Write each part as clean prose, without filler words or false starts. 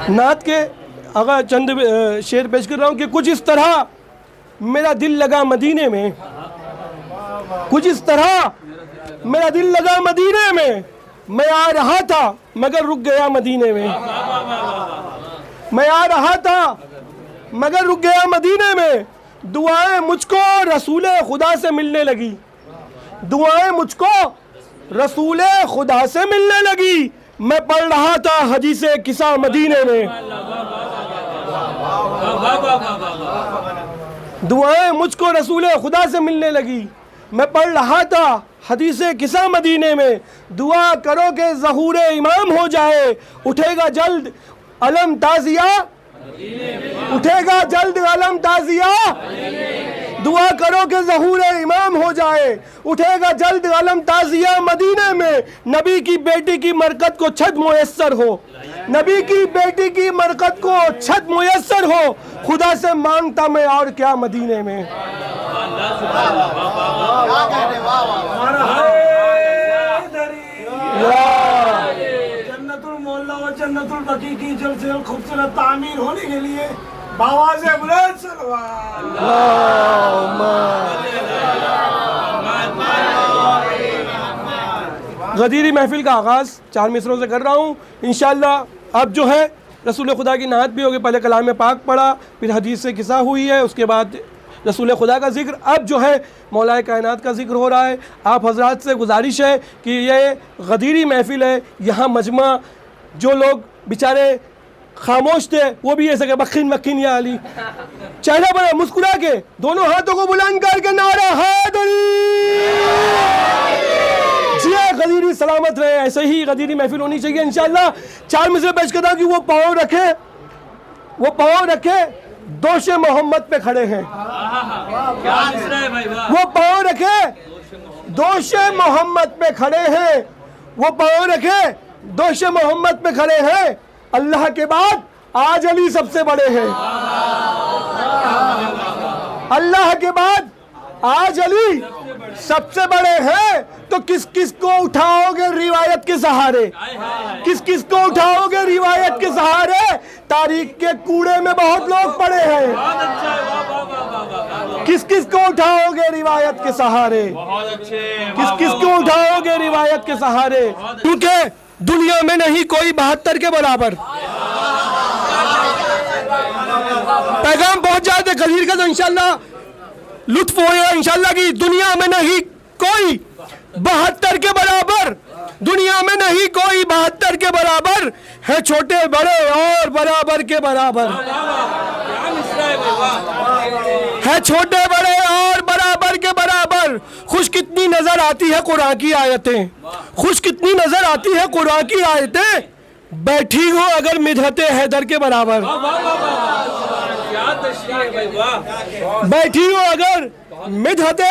नात के अगर चंद शेर पेश कर रहा हूँ कि कुछ इस तरह मेरा दिल लगा मदीने में, कुछ इस तरह मेरा दिल लगा मदीने में, मैं आ रहा था मगर रुक गया मदीने में, मैं आ रहा था मगर रुक गया मदीने में, दुआएं मुझको रसूले खुदा से मिलने लगी, दुआएं मुझको रसूले खुदा से मिलने लगी, मैं पढ़ रहा था हदीसे किसा मदीने में, दुआएं मुझको रसूले खुदा से मिलने लगी, मैं पढ़ रहा था हदीसे किसा मदीने में, दुआ करो कि ज़हूरे इमाम हो जाए, उठेगा जल्द अलम ताज़िया, उठेगा जल्द अलम ताज़िया, दुआ करो कि ज़हूरे इमाम हो जाए, उठेगा जल्द अलम ताज़िया मदीने में, नबी की बेटी की मरकत को छत मुयस्सर हो, नबी की बेटी की मरकत को छत मुयस्सर हो, खुदा से मांगता मैं और क्या मदीने में। जन्नतुल मौला और जन्नतुल बकी की जल्द से जल्द खूबसूरत तामीर होने के लिए बावाज़े बुलंद सलवात। गदीरी महफिल का आगाज़ 4 मिसरों से कर रहा हूँ इंशाअल्लाह। अब जो है रसूल खुदा की नात भी होगी, पहले कलाम पाक पढ़ा, फिर हदीस से किस्सा हुई है, उसके बाद रसूल खुदा का जिक्र, अब जो है मौलाए कायनात का जिक्र हो रहा है। आप हजरात से गुजारिश है कि ये गदीरी महफिल है, यहाँ मजमा जो लोग बेचारे खामोश थे वो भी ऐसे बखीन मक्खीन या अली, चेहरा पर मुस्कुरा के दोनों हाथों को बुलंद करके नारा हैदरी, जी गदीरी सलामत रहे। ऐसे ही गदीरी महफिल होनी चाहिए इंशाअल्लाह। 4 मिसरे पेश करता कि वो पाँव रखे, वो पाँव रखे दोशे मोहम्मद पे खड़े हैं, वो पाँव रखे दोशे मोहम्मद पे खड़े हैं, वो पाँव रखे दोशे मोहम्मद पे खड़े हैं, अल्लाह के बाद आज अली सबसे बड़े हैं, अल्लाह के बाद आज अली सबसे बड़े हैं। तो किस किस को उठाओगे रिवायत के सहारे, किस किस को उठाओगे रिवायत के सहारे, तारीख के कूड़े में बहुत लोग पड़े हैं, किस किस को उठाओगे रिवायत के सहारे, किस किस को उठाओगे रिवायत के सहारे, क्योंकि दुनिया में नहीं कोई 72 के बराबर। पैगाम पहुंच जाते गदीर का तो इंशाल्लाह लुत्फ होगा इंशाल्लाह की, दुनिया में नहीं कोई 72 के बराबर, दुनिया में नहीं कोई 72 के बराबर है, छोटे बड़े और बराबर के बराबर है, छोटे बड़े और बराबर के बराबर। खुश कितनी नजर आती है कुरान की आयतें, खुश कितनी नजर आती है कुरान की आयतें, बैठी हो अगर मिधते हैदर के बराबर, बैठी हो अगर मिधते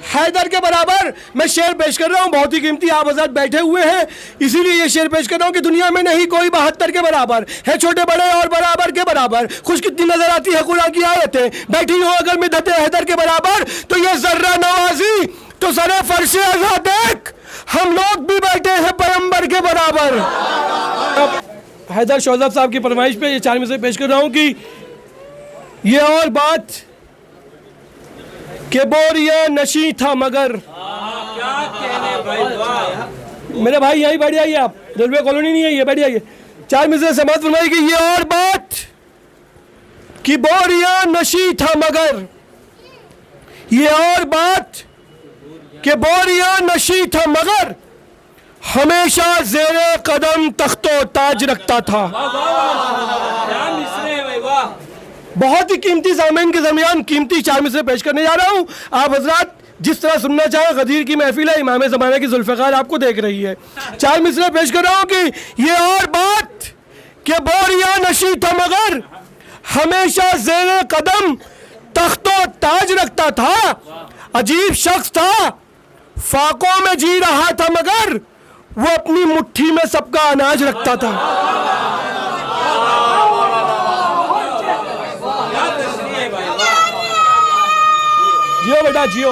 हैदर के बराबर। मैं शेर पेश कर रहा हूँ, बहुत ही कीमती, आप हज़रात बैठे हुए हैं इसीलिए ये शेर पेश कर रहा हूँ कि दुनिया में नहीं कोई 72 के बराबर है, छोटे बड़े और बराबर के बराबर। खुश कितनी नजर आती है कुरान की आयतें, बैठी हो अगर मिधते हैदर के बराबर, तो ये जर्रा नवाजी तो सरे फर्श अज़ा देख, हम लोग भी बैठे हैं पैगंबर के बराबर। हैदर शौज़ब साहब की फरमाइश पे ये 4 में से पेश कर रहा हूँ कि ये और बात के बोरिया नशी था मगर, क्या कहने भाई, मेरे भाई यहीं बैठ जाइए, आप रेलवे कॉलोनी नहीं है ये, बैठ जाइए। 4 में से समाज फरमाई कि ये और बात कि बोरिया नशी था मगर, ये और बात कि बोरिया नशी था मगर, हमेशा जेरे कदम तख्तो ताज रखता था। क्या मिसरे भाई, वाह। बहुत ही कीमती सामीन के दरमियान कीमती 4 मिसरे पेश करने जा रहा हूँ। आप हजरात जिस तरह सुनना चाहे, गदीर की महफिल है, इमाम ज़माना की जुल्फ़िकार आपको देख रही है। 4 मिसरे पेश कर रहा हूँ कि ये और बात कि बोरिया नशी था मगर, हमेशा ज़ेरे कदम तख्तो ताज रखता था। अजीब शख्स था, फाकों में जी रहा था मगर वो अपनी मुट्ठी में सबका अनाज रखता था। जियो बेटा जियो।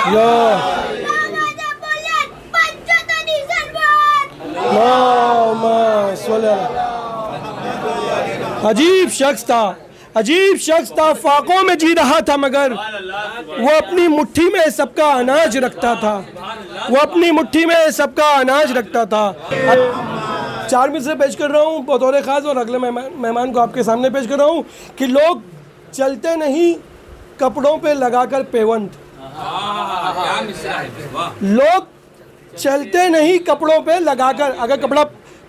यो अजीब शख्स था, अजीब शख्स था, फाकों में जी रहा था मगर वो अपनी मुट्ठी में सबका अनाज रखता था, वो अपनी मुट्ठी में सबका अनाज रखता था। 4 मिसरे पेश कर रहा हूँ बतौर ख़ास और अगले मेहमान को आपके सामने पेश कर रहा हूँ कि लोग चलते नहीं कपड़ों पे लगाकर पेवंद। क्या मिसरा है, वाह। लोग चलते नहीं कपड़ों पे लगाकर, अगर कपड़ा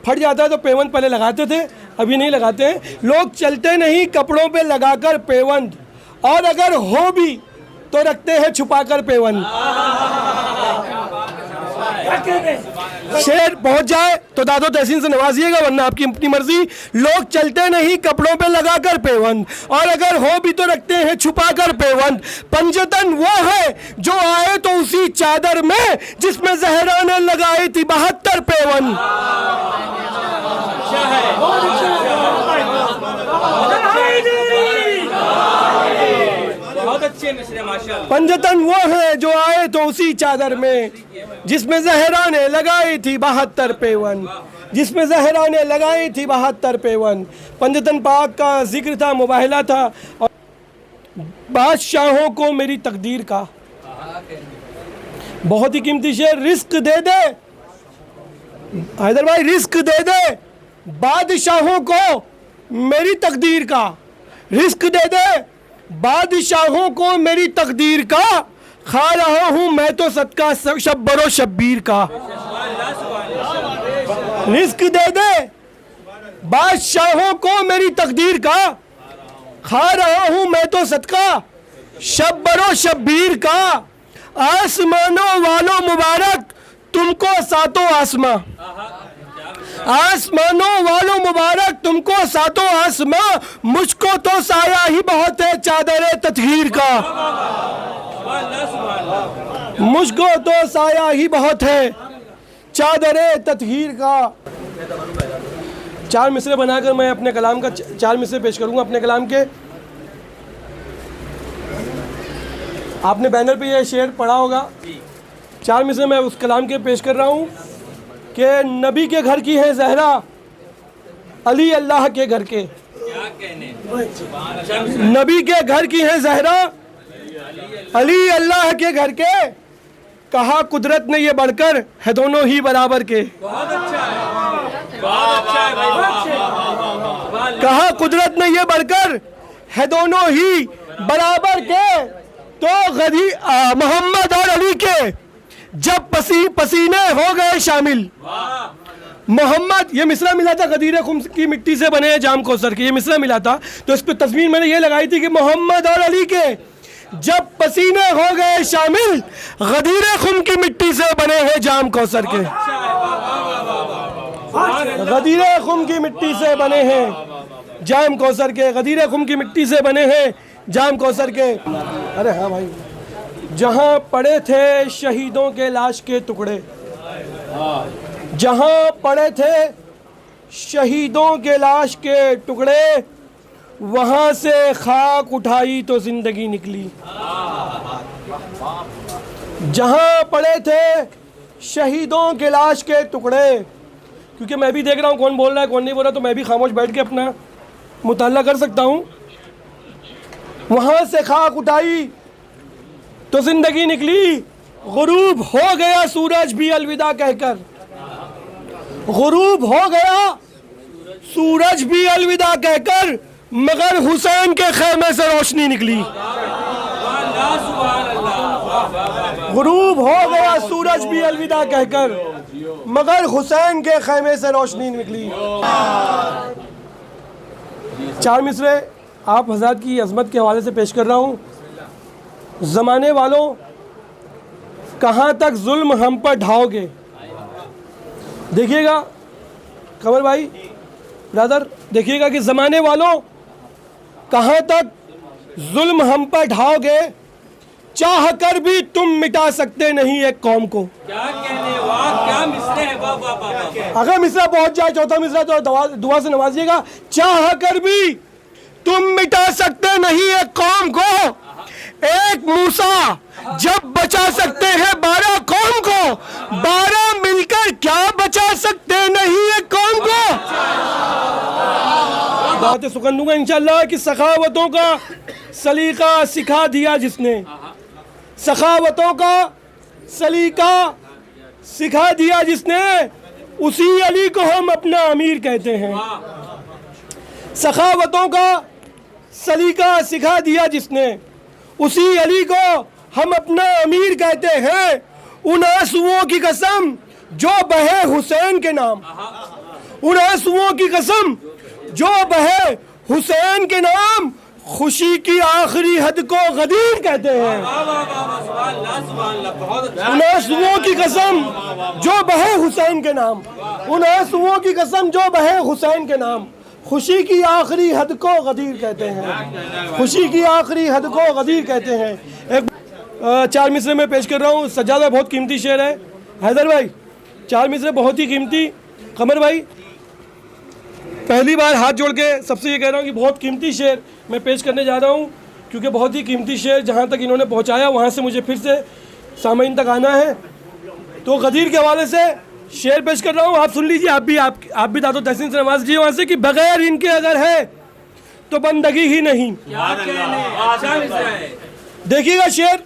फट जाता है तो पेवंद पहले लगाते थे, अभी नहीं लगाते हैं। लोग चलते नहीं कपड़ों पे लगाकर पेवंद, और अगर हो भी तो रखते हैं छुपाकर पेवंद। शेर पहुंच जाए तो दादो तहसीन से नवाजिएगा, वरना आपकी अपनी मर्जी। लोग चलते नहीं कपड़ों पे लगाकर पेवंद, और अगर हो भी तो रखते हैं छुपाकर पेवंद। पंजतन वो है जो आए तो उसी चादर में जिसमें जहरा ने लगाई थी 72 पेवंद। बहुत अच्छे मिसरे माशाल्लाह। पंजतन वो है जो आए तो उसी चादर में जिसमें जहरा ने लगाई थी 72 पेवन, जिसमें जहरा ने लगाई थी 72 पेवन। पंजतन पाक का जिक्र था, मुबाहला था। और बादशाहों को मेरी तकदीर का, बहुत ही कीमती शेर। रिस्क दे दे हैदर भाई, रिस्क दे दे बादशाहों को मेरी तकदीर का, रिस्क दे दे बादशाहों को मेरी तकदीर का। खा रहा हूं मैं तो सदका शब्बरो शब्बीर का। रिस्क दे दे बादशाहों को मेरी तकदीर का, खा रहा हूं मैं तो सदका शब्बरो शब्बीर का। आसमानों वालों मुबारक तुमको सातों आसमां, आसमानों वालों मुबारक तुमको सातों आसमां। मुझको तो साया ही बहुत है चादर तत्हीर का, मुझको तो साया ही बहुत है चादर तत्हीर का। 4 मिसरे बनाकर मैं अपने कलाम का 4 मिसरे पेश करूंगा अपने कलाम के। आपने बैनर पे ये शेर पढ़ा होगा। 4 मिसरे मैं उस कलाम के पेश कर रहा हूँ कि नबी के घर की है जहरा, अली अल्लाह के घर के। क्या कहने, नबी के घर की है जहरा, अली अल्लाह के घर के। कहा कुदरत ने ये बढ़कर है दोनों ही बराबर के। बहुत अच्छा है, बहुत अच्छा है भाई। कहा कुदरत ने ये बढ़कर है दोनों ही बराबर के। तो गदी मोहम्मद और अली के जब पसीने हो गए शामिल। मोहम्मद, ये मिसरा मिला था गदीर खुम की मिट्टी से बने हैं जाम कौसर के, ये मिसरा मिला था। तो इस पर तस्वीर मैंने ये लगाई थी कि मोहम्मद और अली के जब पसीने हो गए शामिल, गदीर खुम की मिट्टी से बने हैं जाम कौसर के। गदीर खुम की मिट्टी से बने हैं जाम कौसर के, गदीर खुम की मिट्टी से बने हैं जाम कौसर के। अरे हाँ भाई, जहाँ पड़े थे शहीदों के लाश के टुकड़े, जहाँ पड़े थे शहीदों के लाश के टुकड़े, वहाँ से खाक उठाई तो जिंदगी निकली। जहाँ पड़े थे शहीदों के लाश के टुकड़े, क्योंकि मैं भी देख रहा हूँ कौन बोल रहा है कौन नहीं बोल रहा, तो मैं भी खामोश बैठ के अपना मुताला कर सकता हूँ। वहाँ से खाक उठाई तो जिंदगी निकली। गुरूब हो गया सूरज भी अलविदा कहकर, गुरूब हो गया सूरज भी अलविदा कहकर, मगर हुसैन के खेमे से रोशनी निकली। गुरूब हो गया सूरज भी अलविदा कहकर, मगर हुसैन के खेमे से रोशनी निकली। 4 मिसरे आप हज़रत की अज़मत के हवाले से पेश कर रहा हूँ। ज़माने वालों कहाँ तक जुल्म हम पर ढाओगे। देखिएगा कमर भाई, ब्रदर, देखिएगा कि ज़माने वालों कहाँ तक जुल्म हम पर ढाओगे, चाह कर भी तुम मिटा सकते नहीं एक कौम को। क्या कहने, वाह क्या मिसरे है, वाह वाह वाह। अगर मिसरा पहुंच जाए, चौथा मिसरा, तो दुआ से नवाजिएगा। चाह कर भी तुम मिटा सकते नहीं एक कौम को, एक मूसा जब बचा सकते हैं 12 कौम को, 12 मिलकर क्या बचा सकते नहीं एक कौम को। बातें सुकन दूंगा इंशाल्लाह कि सखावतों का सलीका सिखा दिया जिसने, सखावतों का सलीका सिखा दिया जिसने, उसी अली को हम अपना अमीर कहते हैं। सखावतों का सलीका सिखा दिया जिसने, उसी अली को हम अपना अमीर कहते हैं। उन आंसुओं की कसम जो बहे हुसैन के नाम, उन आंसुओं की कसम जो बहे हुसैन के नाम, खुशी की आखिरी हद को गदीर कहते हैं। उन आंसुओं की कसम जो बहे हुसैन के नाम, उन आंसुओं की कसम जो बहे हुसैन के नाम, खुशी की आखिरी हद को गदीर कहते हैं। खुशी की आखिरी हद को गदीर कहते हैं। एक 4 मिसरे में पेश कर रहा हूँ। सज्जादा बहुत कीमती शेर है। हैदर भाई 4 मिसरे बहुत ही कीमती। कमर भाई पहली बार हाथ जोड़ के सबसे ये कह रहा हूँ कि बहुत कीमती शेर मैं पेश करने जा रहा हूँ, क्योंकि बहुत ही कीमती शेर जहाँ तक इन्होंने पहुँचाया वहाँ से मुझे फिर से सामईन तक आना है। तो गदीर के हवाले से शेर पेश कर रहा हूँ, आप सुन लीजिए। आप भी दादो तहसीन से नवाज जी वहाँ से कि बगैर इनके अगर है तो बंदगी ही नहीं। देखिएगा शेर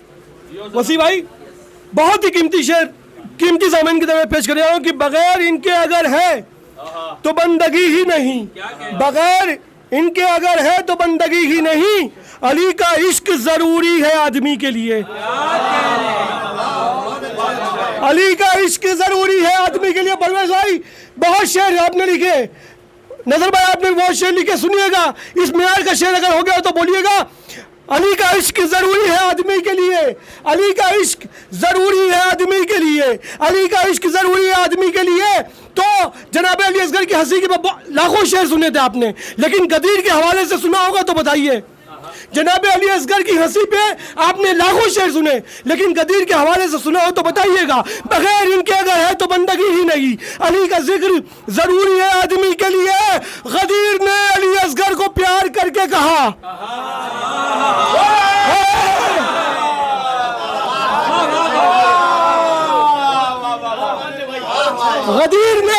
वसी भाई, बहुत ही कीमती शेर, कीमती सामान की तरह पेश कर रहा हूँ कि बगैर इनके अगर है तो बंदगी ही नहीं, बगैर इनके अगर है तो बंदगी ही नहीं, अली का इश्क जरूरी है आदमी के लिए। अली का इश्क जरूरी है आदमी के लिए। परवेज भाई बहुत शेर आपने लिखे, नजर भाई आपने बहुत शेर लिखे, सुनिएगा। इस मेयार का शेर अगर हो गया तो बोलिएगा अली का इश्क जरूरी है आदमी के लिए, अली का इश्क जरूरी है आदमी के लिए, अली का इश्क जरूरी है आदमी के लिए। तो जनाब अली असगर की हंसी के लाखों शेर सुने थे आपने, लेकिन गदीर के हवाले से सुना होगा तो बताइए। जनाब अली असगर की हंसी पे आपने लाखों शेर सुने, लेकिन गदीर के हवाले से सुना हो तो बताइएगा। बगैर इनके अगर है तो बंदगी ही नहीं, अली का जिक्र जरूरी है आदमी के लिए। गदीर ने अली असगर को प्यार करके कहा, गदीर ने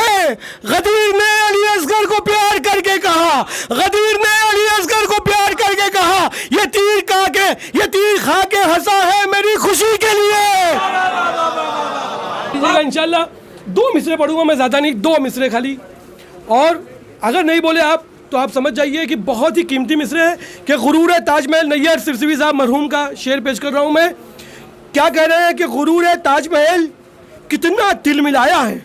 अली असगर को प्यार करके कहा, गदीर ने अली असगर को प्यार करके कहा, ये तीर खा के हंसा है मेरी खुशी के लिए। इंशाल्लाह 2 मिसरे पढ़ूंगा मैं, ज्यादा नहीं, 2 मिसरे खाली। और अगर नहीं बोले आप तो आप समझ जाइए कि बहुत ही कीमती मिसरे है कि गुरूर ताजमहल नैयर सिरसिवी साहब मरहूम का शेर पेश कर रहा हूं मैं। क्या कह रहे हैं कि गुरूर ताजमहल कितना तिल मिलाया है।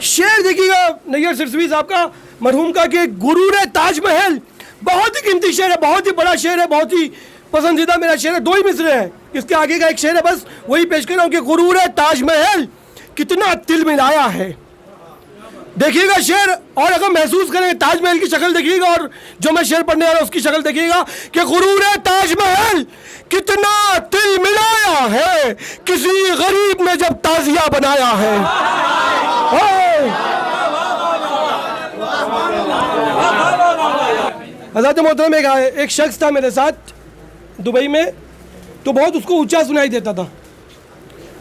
शेर देखिएगा नैयर सिरसिवी साहब का मरहूम का कि गुरूर ताजमहल, बहुत ही कीमती शेर है, बहुत ही बड़ा शेर है, बहुत ही पसंदीदा मेरा शेर है। 2 ही मिसरे हैं, इसके आगे का एक शेर है, बस वही पेश कर रहा हूँ कि गुरूर ताजमहल कितना तिल मिलाया है। देखिएगा शेर, और अगर महसूस करें ताजमहल की शक्ल देखिएगा, और जो मैं शेर पढ़ने वाला उसकी शक्ल देखिएगा कि गुरूर ताजमहल कितना तिल मिलाया है, किसी गरीब ने जब ताजिया बनाया है। हज़रत मोहतरम एक शख्स था मेरे साथ दुबई में, तो बहुत उसको ऊंचा सुनाई देता था,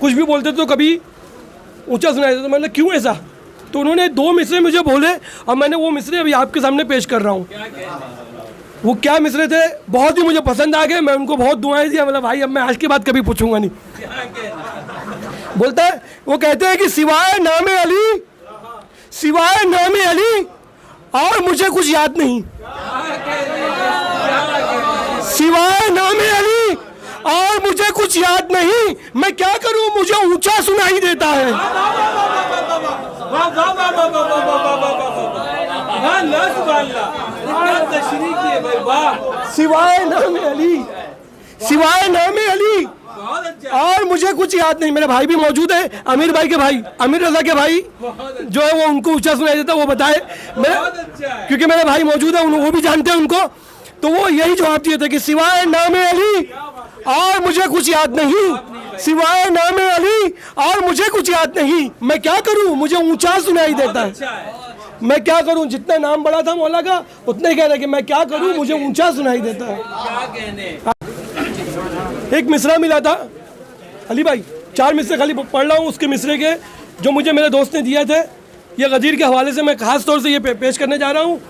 कुछ भी बोलते तो कभी ऊंचा सुनाई देता। मतलब क्यों ऐसा? तो उन्होंने 2 मिसरे मुझे बोले, और मैंने वो मिसरे अभी आपके सामने पेश कर रहा हूँ। वो क्या मिसरे थे, बहुत ही मुझे पसंद आ गए, मैं उनको बहुत दुआएं दिया। मतलब भाई अब मैं आज के बाद कभी पूछूंगा नहीं। बोलता है, वो कहते हैं कि सिवाय नामे अली, सिवाय नामे अली और मुझे कुछ याद नहीं, सिवाय नामे अली और मुझे कुछ याद नहीं, मैं क्या करूं मुझे ऊंचा सुनाई देता है। सिवाय नामे अली, सिवाय नामे अली और मुझे कुछ याद नहीं। मेरे भाई भी मौजूद है, अमीर भाई के भाई, अमीर रजा के भाई जो है वो उनको ऊंचा सुनाई देता है, वो बताए क्योंकि मेरे भाई मौजूद है, वो भी जानते हैं उनको। तो वो यही जवाब दिए थे कि सिवाय नामे अली और मुझे कुछ याद नहीं, सिवाय नामे अली और मुझे कुछ याद नहीं, मैं क्या करूं मुझे ऊंचा सुनाई देता है। मैं क्या करूं, जितना नाम बड़ा था मौला का उतना ही कह रहा कि मैं क्या करूं मुझे ऊंचा सुनाई देता है। एक मिसरा मिला था अली भाई, 4 मिसरे खाली पढ़ रहा हूँ उसके मिसरे के, जो मुझे मेरे दोस्त ने दिए थे। ये गदीर के हवाले से मैं खास तौर से ये पेश करने जा रहा हूँ।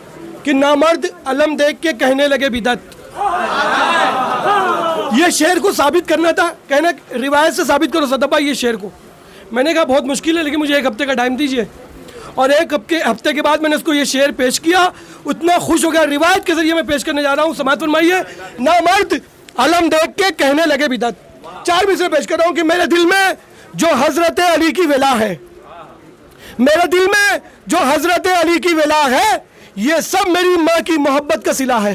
कि नामर्द अलम देख के कहने लगे बिदत। ये शेर को साबित करना था, कहना रिवायत से साबित करो सदफ भाई ये शेर को। मैंने कहा बहुत मुश्किल है, लेकिन मुझे 1 हफ्ते का टाइम दीजिए। और 1 हफ्ते के बाद मैंने उसको ये शेर पेश किया, उतना खुश हो गया। रिवायत के जरिए मैं पेश करने जा रहा हूँ, समाअत फरमाइए। नामर्द अलम देख के कहने लगे बिदत। 4 मिसरे पेश कर रहा हूँ कि मेरे दिल में जो हजरत अली की विला है, मेरे दिल में जो हजरत अली की विला है, ये सब मेरी माँ की मोहब्बत का सिला है।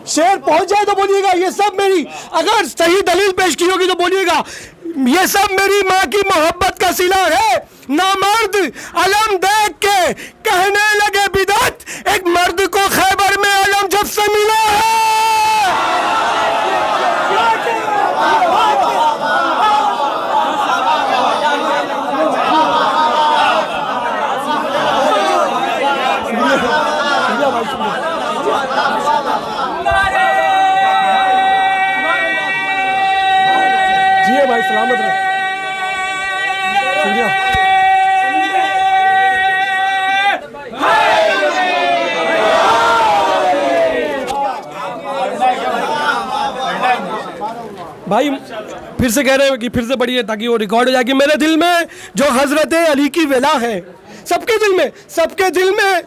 शेर पहुंच जाए तो बोलिएगा ये सब मेरी, अगर सही दलील पेश की होगी तो बोलिएगा ये सब मेरी माँ की मोहब्बत का सिला है। नामर्द अलम देख के कहने लगे बिदत, एक मर्द को खैबर में अलम जब से मिला है। जी भाई सलामत रहे। भाई फिर से कह रहे हैं कि फिर से बढ़िए ताकि वो रिकॉर्ड हो जाए कि मेरे दिल में जो हजरत अली की विला है, सबके दिल में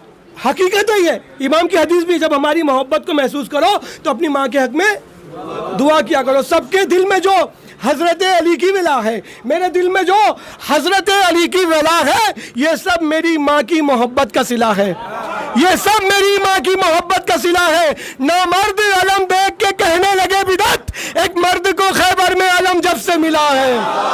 हकीकत है ये। इमाम की हदीस भी, जब हमारी मोहब्बत को महसूस करो तो अपनी माँ के हक में दुआ किया करो। सबके दिल में जो हजरत अली की विला है, मेरे दिल में जो हजरत अली की विला है, ये सब मेरी माँ की मोहब्बत का सिला है, ये सब मेरी माँ की मोहब्बत का सिला है। नामर्द